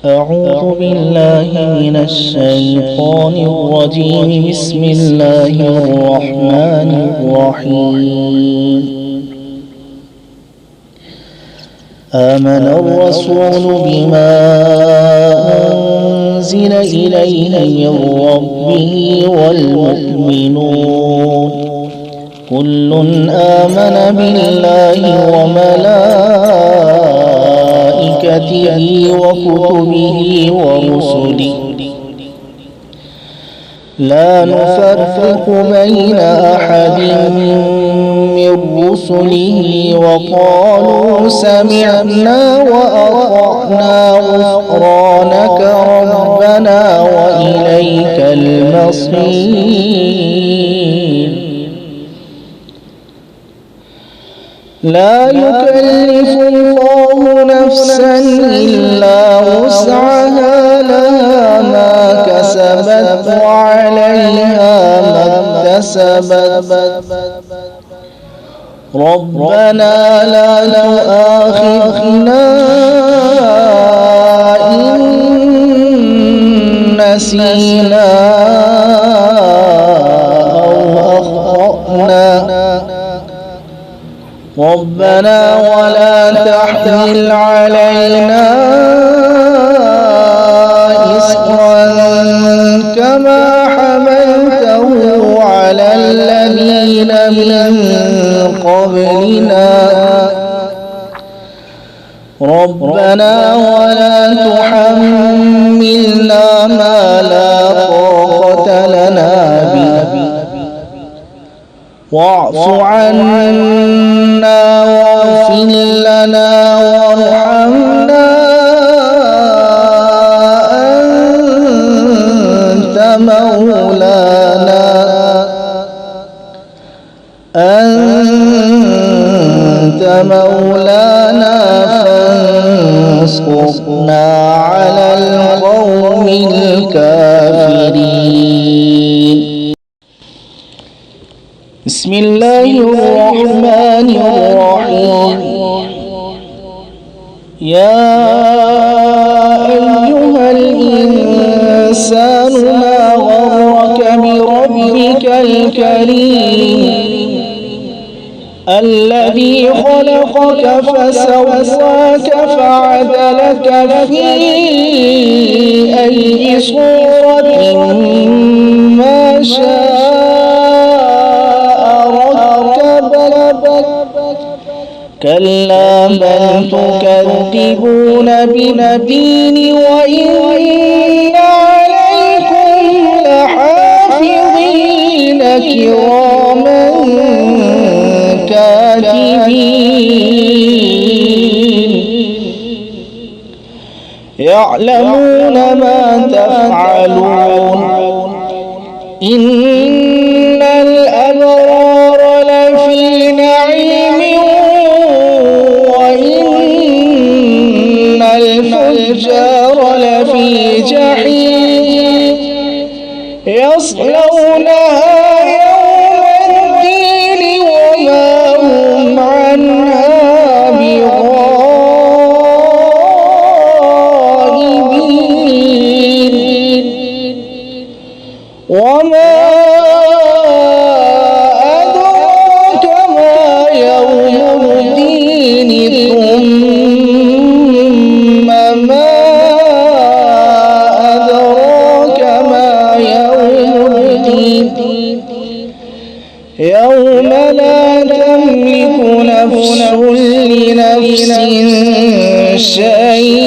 أعوذ بالله من الشيطان الرجيم. بسم الله الرحمن الرحيم. آمن الرسول بما أنزل إليه من ربه والمؤمنون كل آمن بالله وملائكته وكتبه ورسله لا نفرق بين أحد من رسله وقالوا سمعنا وأطعنا غفرانك ربنا وإليك المصير. لا يكلف الله نفسا إلا وسعها لها ما كسبت وعليها ما اكتسبت ربنا لا تؤاخذنا إن نسينا أو أخطأنا ربنا ولا تحمل علينا إصرا كما حملته على الذين من قبلنا ربنا ولا تحملنا ما لا طاقة لنا به واعف عنا واغفر لنا وارحمنا أنت مولانا فانصرنا على القوم الكافرين. بسم الله الرحمن الرحيم. يا أيها الإنسان ما غرك بربك الكريم الذي خلقك فسواك فعدلك في أي صورة ما شاء ركبك كلا بل تكذبون بالدين وإن عليكم لحافظين كراما كاتبين يعلمون ما تفعلون إن الأبرار لفي نعيم وإن الفجار لفي جحيم يصلونها وما أدراك ما يوم الدين ثم ما أدراك ما يوم الدين يوم لا تملك نفس لنفس شيئا